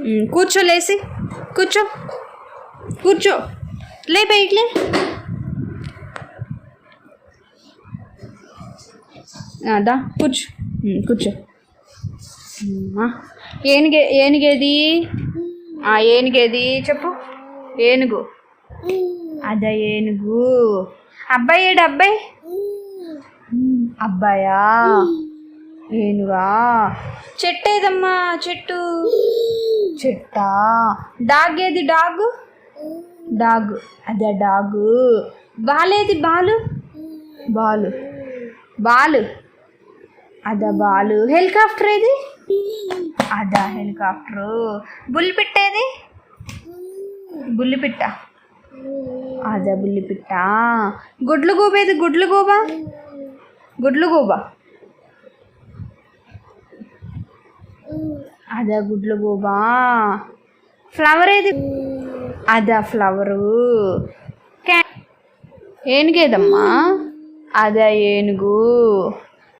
కూర్చో, లేసి కూర్చో, కూర్చో, లే బయటలే. అదా కూర్చో, కూర్చో. ఏనుగేది? ఏనుగేది చెప్పు. ఏనుగు. అదా ఏనుగు. అబ్బాయి ఏడు? అబ్బాయి అబ్బాయా? ఏనుగా? చెట్టు ఏదమ్మా? చెట్టు. చెట్టా? డాగ్ ఏది? డాగు. డాగు. అదే డాగు. బాలేది? బాలు. బాలు. బాలు. అదా బాలు. హెలికాప్టర్ ఏది? అదా హెలికాప్టరు. బుల్లిపిట్ట ఏది? బుల్లిపిట్ట. అదా బుల్లిపిట్ట. గుడ్లు గూబ ఏది? గుడ్లు గూబ. గుడ్లు గూబ. అదా గుడ్లు గూబ. ఫ్లవర్ ఏది? అదా ఫ్లవరు. ఏనుగేదమ్మా? అదా ఏనుగు.